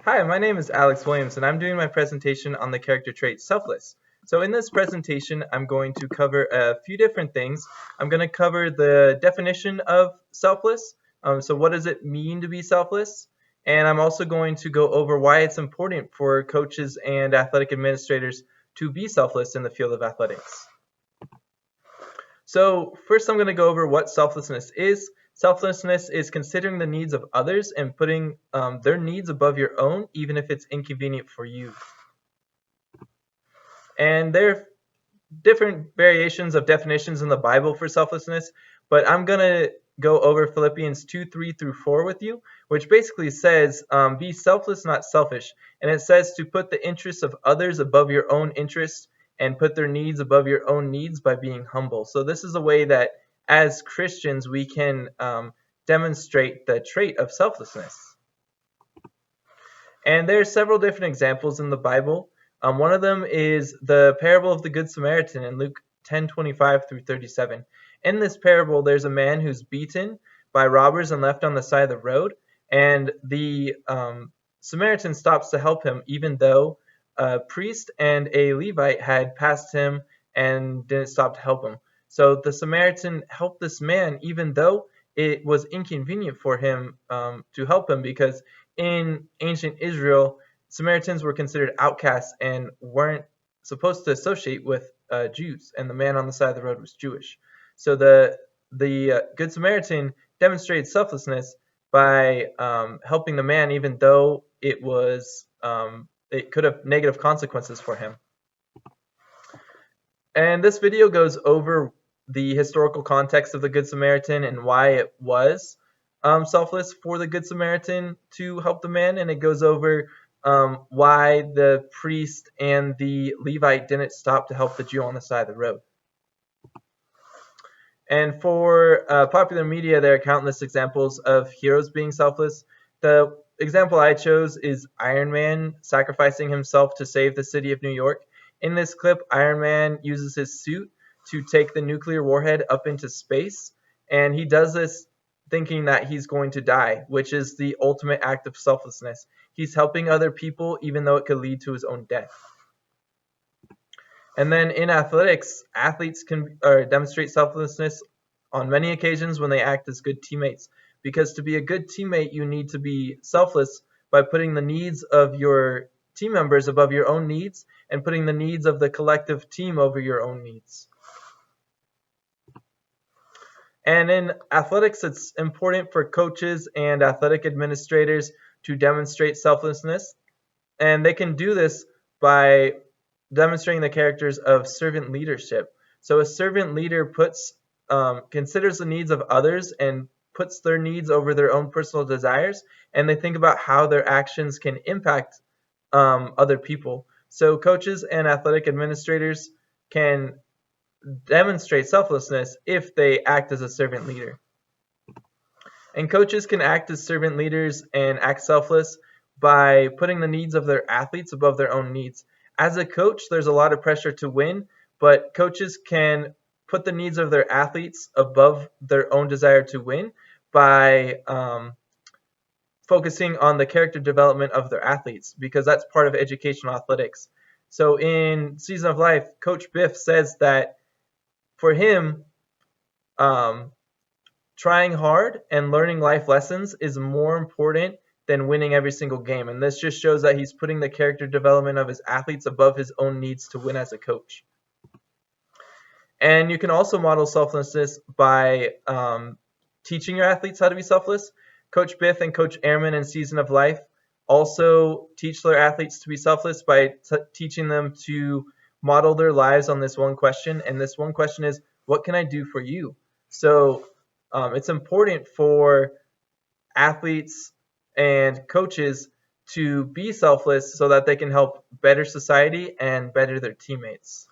Hi, my name is Alex Williams, and I'm doing my presentation on the character trait selfless. So in this presentation, I'm going to cover a few different things. I'm going to cover the definition of selfless, so what does it mean to be selfless? And I'm also going to go over why it's important for coaches and athletic administrators to be selfless in the field of athletics. So first I'm going to go over what selflessness is. Selflessness is considering the needs of others and putting their needs above your own, even if it's inconvenient for you. And there are different variations of definitions in the Bible for selflessness, but I'm going to go over Philippians 2:3-4 with you, which basically says, be selfless, not selfish. And it says to put the interests of others above your own interests and put their needs above your own needs by being humble. So this is a way that as Christians we can demonstrate the trait of selflessness. And there are several different examples in the Bible. One of them is the parable of the Good Samaritan in Luke 10:25-37. In this parable, there's a man who's beaten by robbers and left on the side of the road, and the Samaritan stops to help him, even though a priest and a Levite had passed him and didn't stop to help him. So the Samaritan helped this man, even though it was inconvenient for him to help him, because in ancient Israel, Samaritans were considered outcasts and weren't supposed to associate with Jews, and the man on the side of the road was Jewish. So the Good Samaritan demonstrated selflessness by helping the man, even though it could have negative consequences for him. And this video goes over the historical context of the Good Samaritan and why it was selfless for the Good Samaritan to help the man, and it goes over why the priest and the Levite didn't stop to help the Jew on the side of the road. And for popular media, there are countless examples of heroes being selfless. The example I chose is Iron Man sacrificing himself to save the city of New York. In this clip, Iron Man uses his suit to take the nuclear warhead up into space, and he does this thinking that he's going to die, which is the ultimate act of selflessness. He's helping other people even though it could lead to his own death. And then in athletics, athletes can demonstrate selflessness on many occasions when they act as good teammates. Because to be a good teammate, you need to be selfless by putting the needs of your team members above your own needs and putting the needs of the collective team over your own needs. And in athletics, it's important for coaches and athletic administrators to demonstrate selflessness. And they can do this by demonstrating the characters of servant leadership. So a servant leader considers the needs of others and puts their needs over their own personal desires, and they think about how their actions can impact other people. So coaches and athletic administrators can demonstrate selflessness if they act as a servant leader. And coaches can act as servant leaders and act selfless by putting the needs of their athletes above their own needs. As a coach, there's a lot of pressure to win, but coaches can put the needs of their athletes above their own desire to win by focusing on the character development of their athletes, because that's part of educational athletics. So in Season of Life, Coach Biff says that for him, trying hard and learning life lessons is more important than winning every single game. And this just shows that he's putting the character development of his athletes above his own needs to win as a coach. And you can also model selflessness by teaching your athletes how to be selfless. Coach Biff and Coach Ehrman in Season of Life also teach their athletes to be selfless by teaching them to model their lives on this one question. And this one question is, what can I do for you? So it's important for athletes and coaches to be selfless so that they can help better society and better their teammates.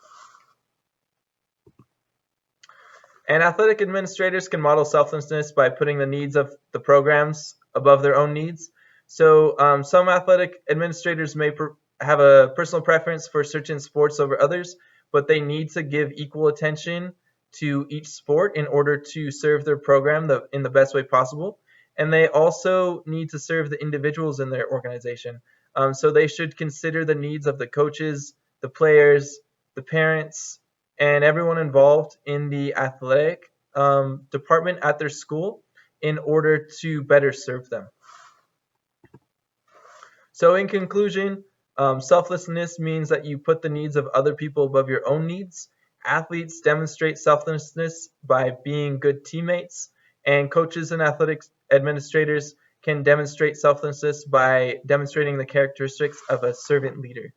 And athletic administrators can model selflessness by putting the needs of the programs above their own needs. So some athletic administrators may have a personal preference for certain sports over others, but they need to give equal attention to each sport in order to serve their program in the best way possible. And they also need to serve the individuals in their organization. So they should consider the needs of the coaches, the players, the parents, and everyone involved in the athletic department at their school in order to better serve them. So in conclusion, selflessness means that you put the needs of other people above your own needs. Athletes demonstrate selflessness by being good teammates, and coaches and athletics administrators can demonstrate selflessness by demonstrating the characteristics of a servant leader.